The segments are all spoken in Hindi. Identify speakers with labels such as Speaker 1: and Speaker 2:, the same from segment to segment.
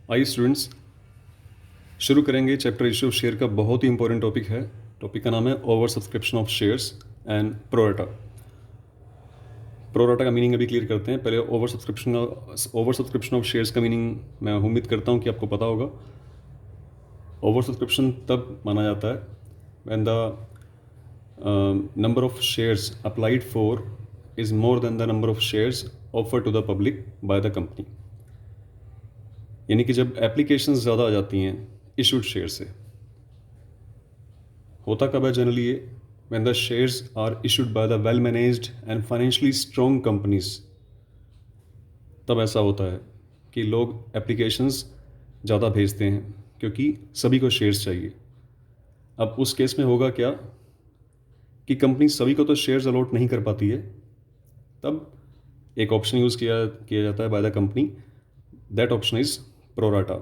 Speaker 1: आइए स्टूडेंट्स, शुरू करेंगे चैप्टर इशू ऑफ शेयर का। बहुत ही इंपॉर्टेंट टॉपिक है। टॉपिक का नाम है over subscription of shares and pro rata. Pro rata का मीनिंग अभी क्लियर करते हैं। पहले ओवर सब्सक्रिप्शन ऑफ शेयर्स का मीनिंग मैं उम्मीद करता हूँ कि आपको पता होगा। ओवर सब्सक्रिप्शन तब माना जाता है when the number of shares applied for is more than the number of shares offer to the public by the company. यानी कि जब एप्लीकेशंस ज़्यादा आ जाती हैं इशूड शेयर से। होता कब है जनरली ये? When the shares are issued by the well managed and financially strong companies, तब ऐसा होता है कि लोग एप्लीकेशंस ज़्यादा भेजते हैं क्योंकि सभी को शेयर्स चाहिए। अब उस केस में होगा क्या कि कंपनी सभी को तो शेयर्स अलॉट नहीं कर पाती है। तब एक ऑप्शन यूज़ किया जाता है bye the company. That option is pro rata.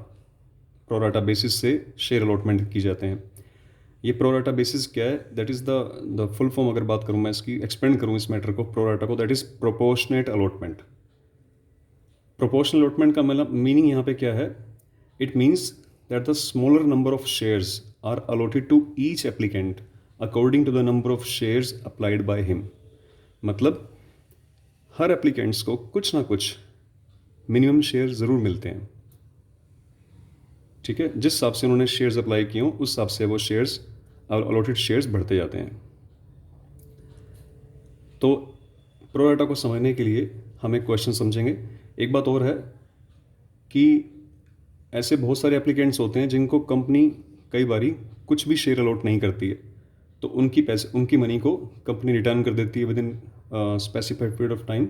Speaker 1: Pro rata basis से शेयर अलॉटमेंट की जाते हैं। ये प्रोराटा बेसिस क्या है? That is the full form अगर बात करूँ मैं इसकी, एक्सपेंड करूँ इस मैटर को, प्रोराटा को, that is proportionate allotment. Proportional allotment का मतलब मीनिंग यहाँ पे क्या है? It means that the smaller number of shares are allotted to each applicant according to the number of shares applied by him. मतलब हर एप्लीकेंट्स को कुछ ना कुछ मिनिमम शेयर ज़रूर मिलते हैं। ठीक है, जिस हिसाब से उन्होंने शेयर्स अप्लाई किए हों उस हिसाब से वो शेयर्स अलॉटेड शेयर्स बढ़ते जाते हैं। तो प्रोराटा को समझने के लिए हम एक क्वेश्चन समझेंगे। एक बात और है कि ऐसे बहुत सारे एप्लीकेंट्स होते हैं जिनको कंपनी कई बारी कुछ भी शेयर अलॉट नहीं करती है, तो उनकी मनी को कंपनी रिटर्न कर देती है with in specified period of time.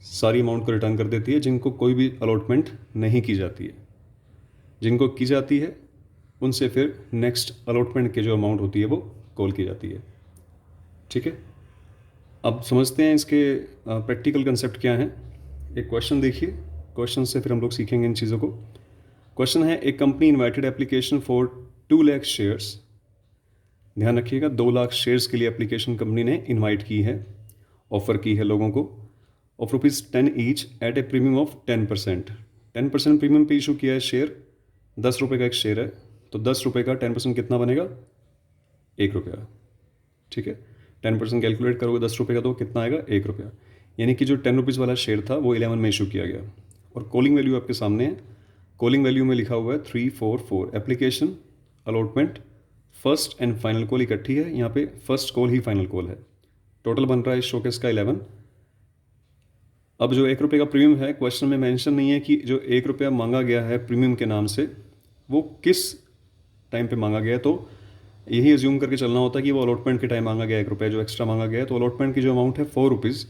Speaker 1: सारी अमाउंट को रिटर्न कर देती है जिनको कोई भी अलॉटमेंट नहीं की जाती है। जिनको की जाती है उनसे फिर नेक्स्ट अलॉटमेंट की जो अमाउंट होती है वो कॉल की जाती है। ठीक है, अब समझते हैं इसके प्रैक्टिकल कंसेप्ट क्या हैं। एक क्वेश्चन देखिए, क्वेश्चन से फिर हम लोग सीखेंगे इन चीज़ों को। क्वेश्चन है, एक company invited application for 2 lakh shares. ध्यान रखिएगा, 2 लाख शेयर्स के लिए एप्लीकेशन कंपनी ने इन्वाइट की है, ऑफ़र की है लोगों को, of ₹10 each eight A premium of 10%। 10% premium पे इशू किया है शेयर। 10 रुपये का एक शेयर है, तो 10 रुपये का 10% कितना बनेगा? 1 रुपया। ठीक है, 10% कैलकुलेट करोगे 10 रुपये का तो कितना आएगा? 1 रुपया। यानी कि जो 10 रुपीज़ वाला शेयर था वो 11 में इशू किया गया। और कॉलिंग वैल्यू आपके सामने है। कॉलिंग वैल्यू में लिखा हुआ है 344। Application, allotment, first and final call इकट्ठी है। यहाँ पे फर्स्ट कॉल ही फाइनल कॉल है। टोटल बन रहा है इस शोकेस का 11। अब जो 1 रुपये का प्रीमियम है, क्वेश्चन में मेंशन नहीं है कि जो 1 रुपया मांगा गया है प्रीमियम के नाम से वो किस टाइम पे मांगा गया है। तो यही एज्यूम करके चलना होता है कि वो अलॉटमेंट के टाइम मांगा गया 1 रुपया जो एक्स्ट्रा मांगा गया है। तो अलॉटमेंट की जो अमाउंट है 4 रुपीज़,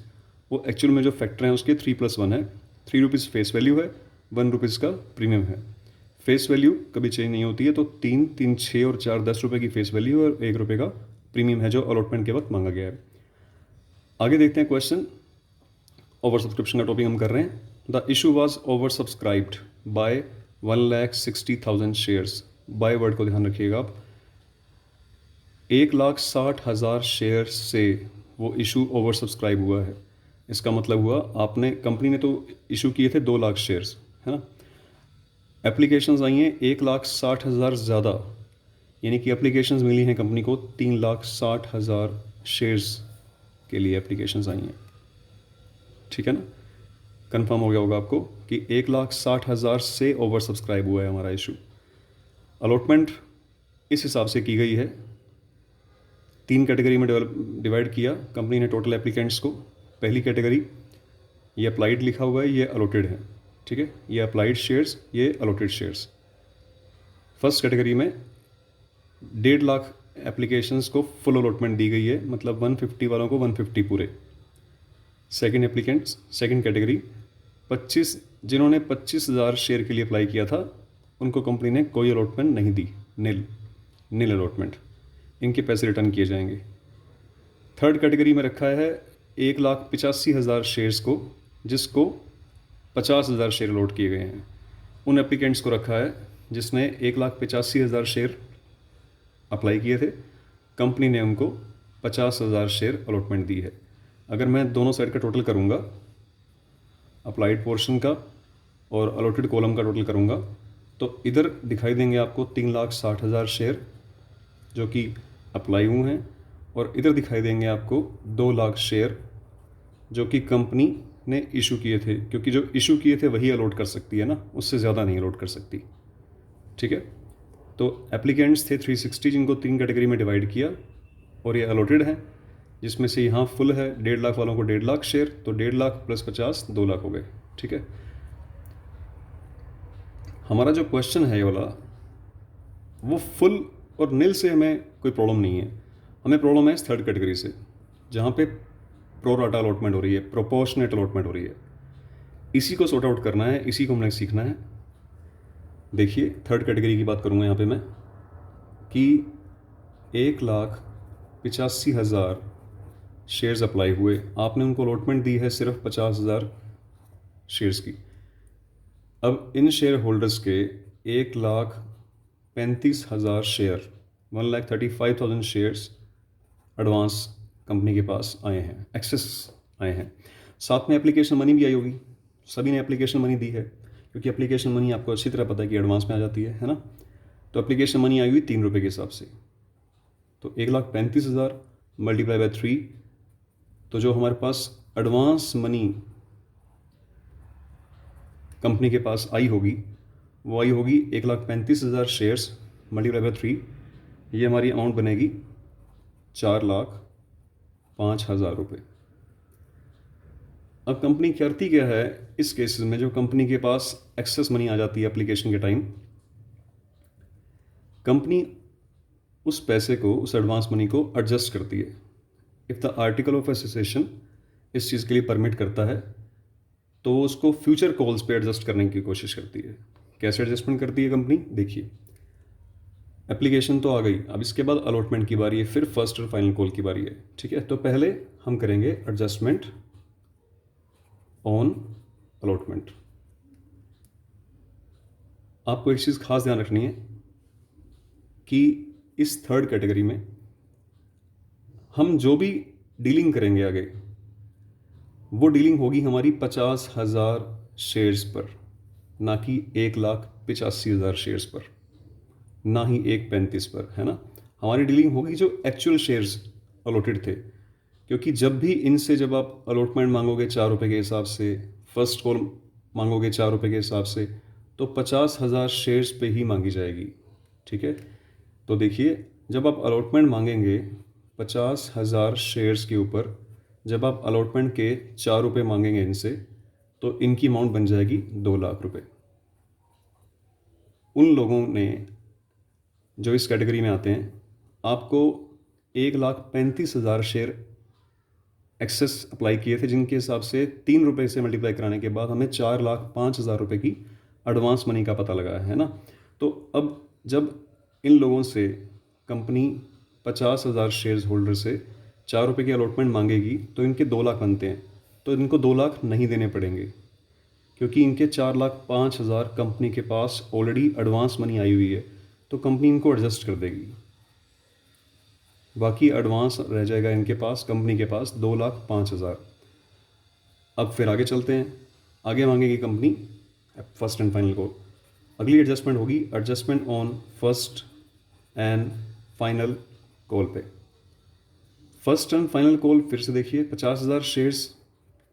Speaker 1: वो एक्चुअल में जो फैक्टर हैं उसके 3+1 है। 3 रुपीज़ फेस वैल्यू है, 1 रुपीज़ का प्रीमियम है। फेस वैल्यू कभी चेंज नहीं होती है, तो 3, 3, 6 और 4 10 रुपये की फेस वैल्यू और 1 रुपये का प्रीमियम है जो अलॉटमेंट के वक्त मांगा गया है। आगे देखते हैं क्वेश्चन। ओवर सब्सक्रिप्शन का टॉपिक हम कर रहे हैं। The issue was over subscribed by 1,60,000 shares. By word को ध्यान रखिएगा आप। 1,60,000 शेयर से वो इशू ओवर सब्सक्राइब हुआ है। इसका मतलब हुआ आपने, कंपनी ने तो इशू किए थे 2 लाख शेयर्स, है ना। एप्लीकेशंस आई हैं 1,60,000 ज़्यादा, यानी कि एप्लीकेशंस मिली हैं कंपनी को 3,60,000 शेयर्स के लिए एप्लीकेशंस आई हैं। ठीक है ना, कंफर्म हो गया होगा आपको कि 1,60,000 से ओवर सब्सक्राइब हुआ है हमारा इशू। अलॉटमेंट इस हिसाब से की गई है, 3 कैटेगरी में डिवाइड किया कंपनी ने टोटल एप्लीकेंट्स को। पहली कैटेगरी, ये अप्लाइड लिखा हुआ है, ये अलॉटेड है। ठीक है, ये अप्लाइड शेयर्स, ये अलॉटेड शेयर्स। फर्स्ट कैटेगरी में 1.5 लाख एप्लीकेशंस को फुल अलॉटमेंट दी गई है, मतलब 150 वालों को 150 पूरे। सेकंड कैटेगरी 25, जिन्होंने 25,000 शेयर के लिए अप्लाई किया था उनको कंपनी ने कोई अलॉटमेंट नहीं दी, नील अलॉटमेंट, इनके पैसे रिटर्न किए जाएंगे। थर्ड कैटेगरी में रखा है 1,85,000 शेयर्स को, जिसको 50,000 शेयर अलॉट किए गए हैं। उन एप्लीकेंट्स को रखा है जिसने 1,85,000 शेयर अप्लाई किए थे, कंपनी ने उनको 50,000 शेयर अलॉटमेंट दी है। अगर मैं दोनों साइड का टोटल करूँगा, अप्लाइड पोर्शन का और अलॉटेड कॉलम का टोटल करूँगा तो इधर दिखाई देंगे आपको 3,60,000 शेयर जो कि अप्लाई हुए हैं, और इधर दिखाई देंगे आपको 2 लाख शेयर जो कि कंपनी ने इशू किए थे, क्योंकि जो इशू किए थे वही अलॉट कर सकती है ना, उससे ज़्यादा नहीं अलॉट कर सकती। ठीक है, तो एप्लीकेंट्स थे 360 जिनको 3 कैटेगरी में डिवाइड किया और ये अलॉटेड हैं, जिसमें से यहाँ फुल है 1.5 लाख वालों को 1.5 लाख शेयर, तो 1.5 लाख प्लस 50 2 लाख हो गए। ठीक है, हमारा जो क्वेश्चन है ये वाला वो फुल और नील से हमें कोई प्रॉब्लम नहीं है, हमें प्रॉब्लम है इस थर्ड कैटेगरी से जहाँ पे प्रो राटा अलॉटमेंट हो रही है, प्रोपोर्शनेट अलॉटमेंट हो रही है। इसी को सॉर्ट आउट करना है, इसी को हमने सीखना है। देखिए थर्ड कैटेगरी की बात करूँगा यहाँ पे मैं कि 1,85,000 शेयर्स अप्लाई हुए, आपने उनको अलॉटमेंट दी है सिर्फ 50,000 शेयर्स की। अब इन शेयर होल्डर्स के 1,35,000 शेयर 1,35,000 शेयर्स एडवांस कंपनी के पास आए हैं, एक्सेस आए हैं। साथ में एप्लीकेशन मनी भी आई होगी, सभी ने एप्लीकेशन मनी दी है, क्योंकि एप्लीकेशन मनी आपको अच्छी तरह पता है कि एडवांस में आ जाती है ना। तो एप्लीकेशन मनी आई हुई 3 रुपये के हिसाब से, तो 1,35,000 मल्टीप्लाई बाय 3, तो जो हमारे पास एडवांस मनी कंपनी के पास आई होगी वो आई होगी 1,35,000 शेयर्स मल्टीप्लाई बाय 3, ये हमारी अमाउंट बनेगी 4,05,000 रुपये। अब कंपनी करती क्या है इस केसेस में, जो कंपनी के पास एक्सेस मनी आ जाती है एप्लीकेशन के टाइम, कंपनी उस पैसे को, उस एडवांस मनी को एडजस्ट करती है। If the article of association इस चीज़ के लिए परमिट करता है तो उसको फ्यूचर कॉल्स पे एडजस्ट करने की कोशिश करती है। कैसे एडजस्टमेंट करती है कंपनी, देखिए एप्लीकेशन तो आ गई, अब इसके बाद अलॉटमेंट की बारी है, फिर फर्स्ट और फाइनल कॉल की बारी है। ठीक है, तो पहले हम करेंगे एडजस्टमेंट ऑन अलॉटमेंट। आपको एक चीज़ खास ध्यान रखनी है कि इस थर्ड कैटेगरी में हम जो भी डीलिंग करेंगे आगे, वो डीलिंग होगी हमारी 50,000 शेयर्स पर, ना कि 1,85,000 शेयर्स पर, ना ही 1,35 पर, है ना। हमारी डीलिंग होगी जो एक्चुअल शेयर्स अलॉटेड थे, क्योंकि जब भी इनसे जब आप अलॉटमेंट मांगोगे 4 रुपये के हिसाब से, फर्स्ट कॉल मांगोगे 4 रुपये के हिसाब से, तो 50,000 शेयर्स पे ही मांगी जाएगी। ठीक है, तो देखिए जब आप अलॉटमेंट मांगेंगे 50,000 शेयर्स के ऊपर, जब आप अलॉटमेंट के 4 रुपये मांगेंगे इनसे, तो इनकी अमाउंट बन जाएगी 2 लाख रुपए। उन लोगों ने जो इस कैटेगरी में आते हैं, आपको 1,35,000 शेयर एक्सेस अप्लाई किए थे, जिनके हिसाब से 3 रुपये से मल्टीप्लाई कराने के बाद हमें 4,05,000 रुपये की एडवांस मनी का पता लगा है ना। तो अब जब इन लोगों से कंपनी 50,000 शेयर्स होल्डर से 4 रुपये की अलॉटमेंट मांगेगी तो इनके 2 लाख बनते हैं, तो इनको 2 लाख नहीं देने पड़ेंगे, क्योंकि इनके 4,05,000 कंपनी के पास ऑलरेडी एडवांस मनी आई हुई है, तो कंपनी इनको एडजस्ट कर देगी। बाकी एडवांस रह जाएगा इनके पास, कंपनी के पास 2,05,000। अब फिर आगे चलते हैं, आगे मांगेगी company first and final call. अगली एडजस्टमेंट होगी adjustment on first and final call पे। फर्स्ट एंड फाइनल कॉल फिर से देखिए, 50,000 शेयर्स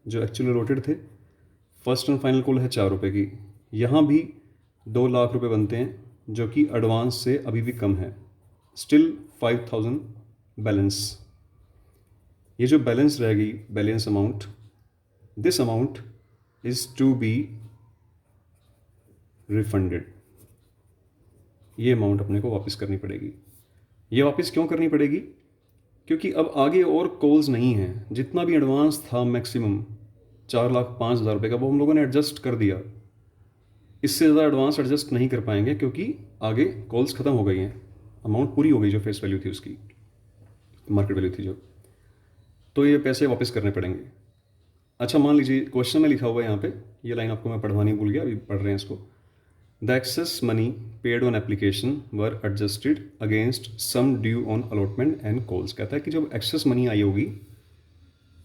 Speaker 1: जो एक्चुअली अलॉटेड थे, फर्स्ट एंड फाइनल कॉल है 4 रुपये की, यहाँ भी 2 लाख रुपए बनते हैं, जो कि एडवांस से अभी भी कम है, स्टिल 5,000 बैलेंस। ये जो बैलेंस रहेगी, balance amount, this amount is to be refunded. ये अमाउंट अपने को वापस करनी पड़ेगी। ये वापस क्यों करनी पड़ेगी? क्योंकि अब आगे और कॉल्स नहीं हैं, जितना भी एडवांस था मैक्सिमम 4,05,000 रुपये का, वो हम लोगों ने एडजस्ट कर दिया। इससे ज़्यादा एडवांस एडजस्ट नहीं कर पाएंगे, क्योंकि आगे कॉल्स ख़त्म हो गई हैं, अमाउंट पूरी हो गई जो फेस वैल्यू थी उसकी, मार्केट वैल्यू थी जो, तो ये पैसे वापस करने पड़ेंगे। अच्छा मान लीजिए क्वेश्चन में लिखा हुआ है यहाँ पे, ये लाइन आपको मैं पढ़वानी भूल गया, अभी पढ़ रहे हैं इसको। The excess money paid on application were adjusted against sum due on allotment and calls. कहता है कि जब एक्सेस मनी आई होगी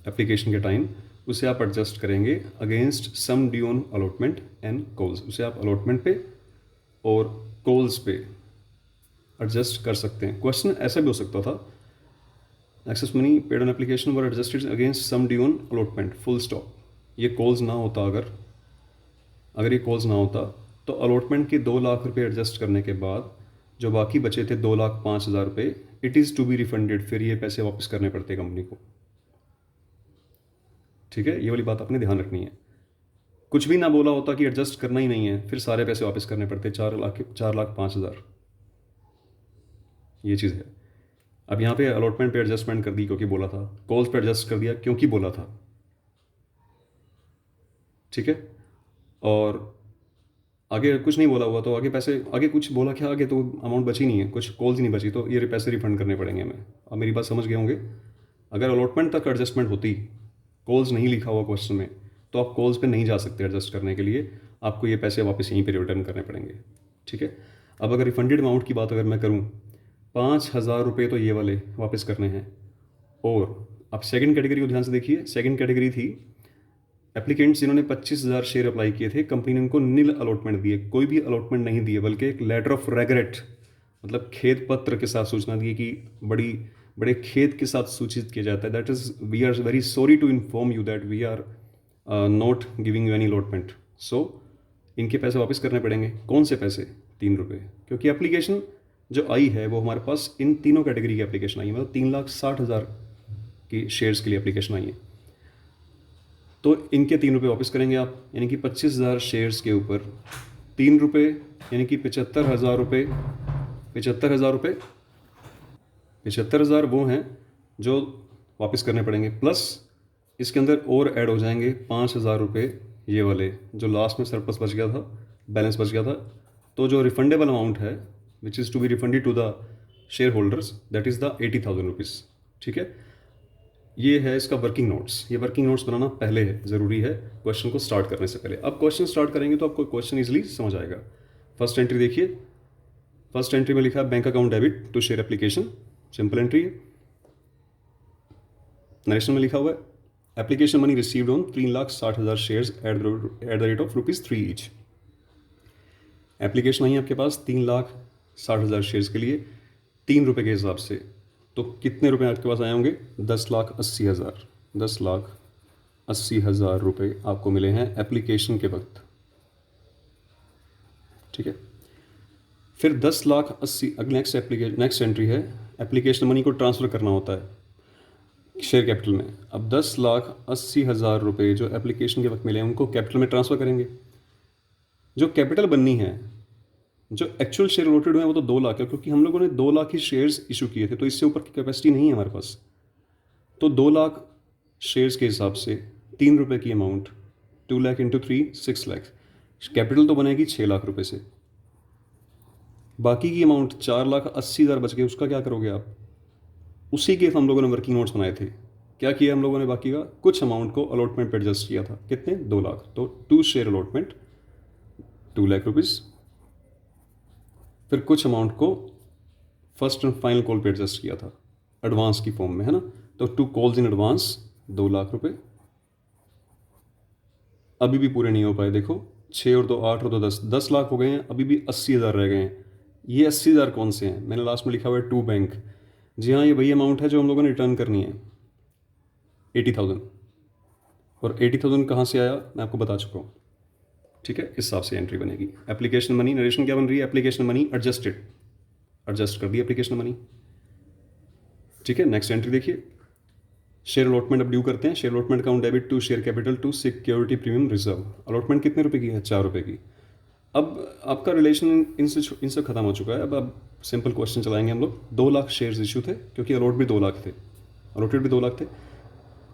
Speaker 1: एप्लीकेशन के टाइम, उसे आप एडजस्ट करेंगे against sum due on allotment and calls. उसे आप अलॉटमेंट पे और कॉल्स पे एडजस्ट कर सकते हैं। क्वेश्चन ऐसा भी हो सकता था, excess money paid on application were adjusted against sum due on allotment, full stop. ये कॉल्स ना होता, अगर ये कॉल्स ना होता तो अलॉटमेंट के 2 लाख रुपए एडजस्ट करने के बाद जो बाकी बचे थे 2,05,000 रुपये, it is to be refunded, फिर ये पैसे वापस करने पड़ते कंपनी को। ठीक है, ये वाली बात आपने ध्यान रखनी है। कुछ भी ना बोला होता कि एडजस्ट करना ही नहीं है, फिर सारे पैसे वापस करने पड़ते 4,05,000। ये चीज़ है। अब यहाँ पे अलॉटमेंट पे एडजस्टमेंट कर दी क्योंकि बोला था, कॉल्स पे एडजस्ट कर दिया क्योंकि बोला था। ठीक है, और आगे कुछ नहीं बोला हुआ तो आगे पैसे, आगे कुछ बोला क्या, आगे तो अमाउंट बची नहीं है, कुछ कॉल्स ही नहीं बची, तो ये पैसे रिफंड करने पड़ेंगे हमें। अब मेरी बात समझ गए होंगे। अगर अलॉटमेंट तक एडजस्टमेंट होती, कॉल्स नहीं लिखा हुआ क्वेश्चन में, तो आप कॉल्स पे नहीं जा सकते एडजस्ट करने के लिए, आपको ये पैसे वापस यहीं पे रिटर्न करने पड़ेंगे। ठीक है, अब अगर रिफंडेड अमाउंट की बात अगर मैं करूँ, 5,000 रुपये तो ये वाले वापस करने हैं। और अब सेकंड कैटेगरी को ध्यान से देखिए। सेकंड कैटेगरी थी एप्लीकेंट्स जिन्होंने 25,000 शेयर अप्लाई किए थे, कंपनी ने उनको नील अलॉटमेंट दिए, कोई भी अलॉटमेंट नहीं दिए, बल्कि एक लेटर ऑफ रेगरेट, मतलब खेद पत्र के साथ सूचना दी कि बड़े खेद के साथ सूचित किया जाता है, that is we are very sorry to inform you that we are not giving you any allotment. So इनके पैसे वापस करने पड़ेंगे। कौन से पैसे? 3 रुपये, क्योंकि एप्लीकेशन जो आई है वो हमारे पास इन तीनों कैटेगरी की एप्लीकेशन आई है, मतलब 3,60,000 की शेयर्स के लिए एप्लीकेशन आई है। तो इनके 3 रुपये वापस करेंगे आप, यानी कि 25,000 शेयर्स के ऊपर 3 रुपये, यानी कि 75,000 रुपये। 75,000 वो हैं जो वापस करने पड़ेंगे, प्लस इसके अंदर और ऐड हो जाएंगे 5,000 रुपये, ये वाले जो लास्ट में सरप्लस बच गया था, बैलेंस बच गया था। तो जो रिफंडेबल अमाउंट है which is to be refunded to the share holders, that is the 80,000 rupees. ठीक है, ये है इसका वर्किंग नोट्स। ये वर्किंग नोट्स बनाना पहले है, ज़रूरी है क्वेश्चन को स्टार्ट करने से पहले। अब क्वेश्चन स्टार्ट करेंगे तो आपको क्वेश्चन इजीली समझ आएगा। फर्स्ट एंट्री देखिए, फर्स्ट एंट्री में लिखा है bank account debit to share application, simple entry है। नरेशन में लिखा हुआ है application money received on 3,60,000 shares at the rate of ₹3 each. Application आई है आपके पास 3,60,000 शेयर्स के लिए 3 रुपये के हिसाब से, तो कितने रुपए आपके पास आए होंगे? 10,80,000। 10,80,000 रुपये आपको मिले हैं एप्लीकेशन के वक्त। ठीक है, फिर 10,80,000 अगले नेक्स्ट एंट्री है एप्लीकेशन मनी को ट्रांसफ़र करना होता है शेयर कैपिटल में। अब 10,80,000 रुपये जो एप्लीकेशन के वक्त मिले हैं उनको कैपिटल में ट्रांसफ़र करेंगे। जो कैपिटल बननी है, जो एक्चुअल शेयर अलॉटेड हुए हैं वो तो 2 लाख है, क्योंकि हम लोगों ने 2 लाख ही शेयर्स इशू किए थे, तो इससे ऊपर की कैपेसिटी नहीं है हमारे पास। तो 2 लाख शेयर्स के हिसाब से 3 रुपये की amount, 2 lakh into 3 6 lakh, capital तो बनेगी 6 लाख रुपये से। बाकी की अमाउंट 4,80,000 बच गए, उसका क्या करोगे आप? उसी के हम लोगों ने वर्किंग नोट्स बनाए थे। क्या किया हम लोगों ने? बाकी का कुछ अमाउंट को अलॉटमेंट पर एडजस्ट किया था। कितने? 2 लाख। तो 2 शेयर अलॉटमेंट 2 लाख रुपीज़। फिर कुछ अमाउंट को फर्स्ट एंड फाइनल कॉल पे एडजस्ट किया था एडवांस की फॉर्म में, है ना। तो 2 कॉल्स इन एडवांस 2 लाख रुपए अभी भी पूरे नहीं हो पाए। देखो 6 और 2 8 और 2 10 लाख हो गए हैं, अभी भी 80,000 रह गए हैं। ये 80,000 कौन से हैं? मैंने लास्ट में लिखा हुआ है टू बैंक। जी हाँ, ये वही अमाउंट है जो हम लोगों ने रिटर्न करनी है, 80,000। और 80,000 कहाँ से आया मैं आपको बता चुका हूँ। ठीक है, इस हिसाब से एंट्री बनेगी। एप्लीकेशन मनी नरेशन क्या बन रही है? एप्लीकेशन मनी एडजस्टेड, एडजस्ट कर दी एप्लीकेशन मनी। ठीक है, नेक्स्ट एंट्री देखिए, शेयर अलॉटमेंट अब ड्यू करते हैं। Share allotment account debit to share capital to security premium reserve. Allotment कितने रुपए की है? 4 रुपये की। अब आपका रिलेशन इनसे ख़त्म हो चुका है। अब सिंपल क्वेश्चन चलाएंगे हम लोग। 2 लाख शेयर्स इशू थे, क्योंकि अलॉट भी 2 लाख थे, अलॉटेड भी 2 लाख थे।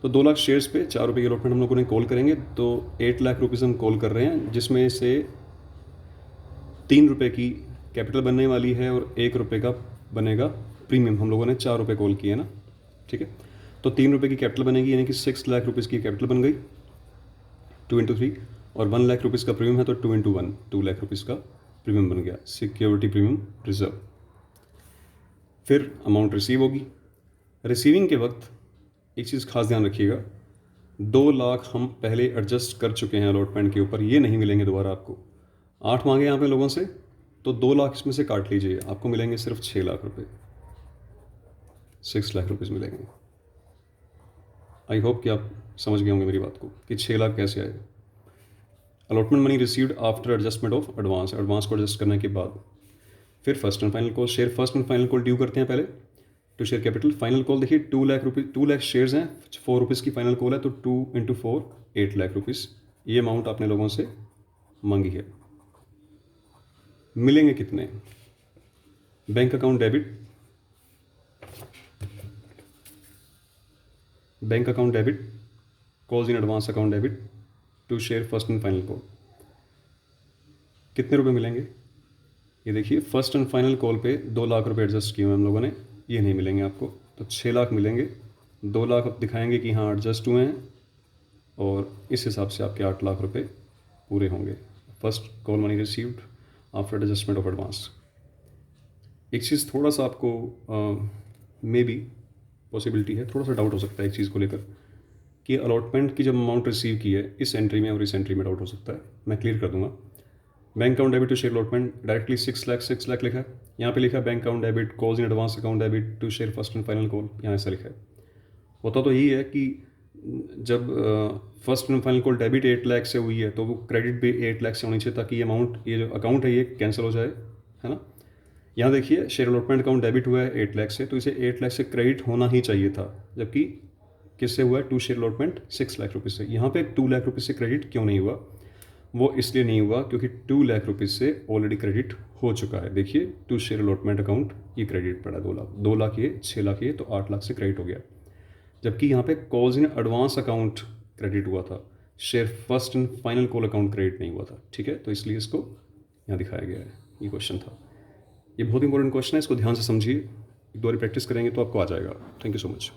Speaker 1: तो 2 लाख शेयर्स पे 4 रुपये की अलॉटमेंट हम लोगों ने कॉल करेंगे, तो 8 लाख रुपीज़ हम कॉल कर रहे हैं, जिसमें से 3 रुपये की कैपिटल बनने वाली है और 1 रुपये का बनेगा प्रीमियम। हम लोगों ने 4 रुपये कॉल किए ना। ठीक है, तो 3 रुपये की कैपिटल बनेगी, यानी कि 6 लाख रुपीज़ की कैपिटल बन गई 2 इंटू 3, और 1 लाख रुपीज़ का प्रीमियम है तो 2 इंटू 1 2 लाख रुपीज़ का प्रीमियम बन गया, सिक्योरिटी प्रीमियम रिजर्व। फिर अमाउंट रिसीव होगी। रिसीविंग के वक्त एक चीज़ खास ध्यान रखिएगा, 2 लाख हम पहले एडजस्ट कर चुके हैं अलॉटमेंट के ऊपर, ये नहीं मिलेंगे दोबारा आपको। 8 मांगे यहाँ पे लोगों से, तो 2 लाख इसमें से काट लीजिए, आपको मिलेंगे सिर्फ 6 लाख रुपए, 6 लाख रुपीज़ मिलेंगे। आई होप कि आप समझ गए होंगे मेरी बात को कि 6 लाख कैसे आए। Allotment money received after adjustment of advance, advance को एडजस्ट करने के बाद। फिर first and final call, share first and final call due करते हैं पहले। To share capital final call देखिए 2 लाख रुपये, 2 लाख शेयर्स हैं, 4 रुपीज़ की फाइनल कॉल है, तो 2 × 4 8 लाख रुपीज़, ये अमाउंट आपने लोगों से मांगी है। मिलेंगे कितने? Bank account debit, bank account debit, calls in advance account debit, to share first and final call. कितने रुपए मिलेंगे? ये देखिए फर्स्ट एंड फाइनल कॉल पे 2 लाख रुपए एडजस्ट किए हुए हम लोगों ने, ये नहीं मिलेंगे आपको, तो 6 लाख मिलेंगे। 2 लाख अब दिखाएंगे कि हाँ एडजस्ट हुए हैं, और इस हिसाब से आपके 8 लाख रुपए पूरे होंगे। First call money received after adjustment of advance. एक चीज़ थोड़ा सा आपको मे बी पॉसिबिलिटी है, थोड़ा सा डाउट हो सकता है एक चीज़ को लेकर कि अलॉटमेंट की जब अमाउंट रिसीव की है इस एंट्री में और इस एंट्री में डाउट हो सकता है, मैं क्लियर कर दूंगा। Bank account debit to share allotment directly 6 lakh लिखा है, यहाँ पे लिखा है bank account debit calls in advance account debit to share first and final call, यहाँ ऐसा लिखा है। होता तो यही है कि जब first and final call debit 8 lakh से हुई है तो वो क्रेडिट भी 8 लाख से होनी चाहिए, ताकि ये अमाउंट, ये जो अकाउंट है ये कैंसिल हो जाए, है ना। यहाँ देखिए शेयर अलॉटमेंट अकाउंट डेबिट हुआ है 8 लाख से, तो इसे 8 लाख से क्रेडिट होना ही चाहिए था, जबकि किससे हुआ है? टू शेयर अलॉटमेंट 6 लाख रुपये से। यहाँ पे 2 लाख रुपये से क्रेडिट क्यों नहीं हुआ? वो इसलिए नहीं हुआ क्योंकि 2 लाख रुपये से ऑलरेडी क्रेडिट हो चुका है। देखिए टू शेयर अलॉटमेंट अकाउंट ये क्रेडिट पड़ा 2 लाख, 2 लाख ये, 6 लाख ये, तो 8 लाख से क्रेडिट हो गया। जबकि यहाँ पे calls in advance account credit हुआ था, share first and final call account credit नहीं हुआ था, ठीक है। तो इसलिए इसको यहाँ दिखाया गया है, ये क्वेश्चन था। ये बहुत इंपॉर्टेंट क्वेश्चन है, इसको ध्यान से समझिए, एक दो बार प्रैक्टिस करेंगे तो आपको आ जाएगा। Thank you so much.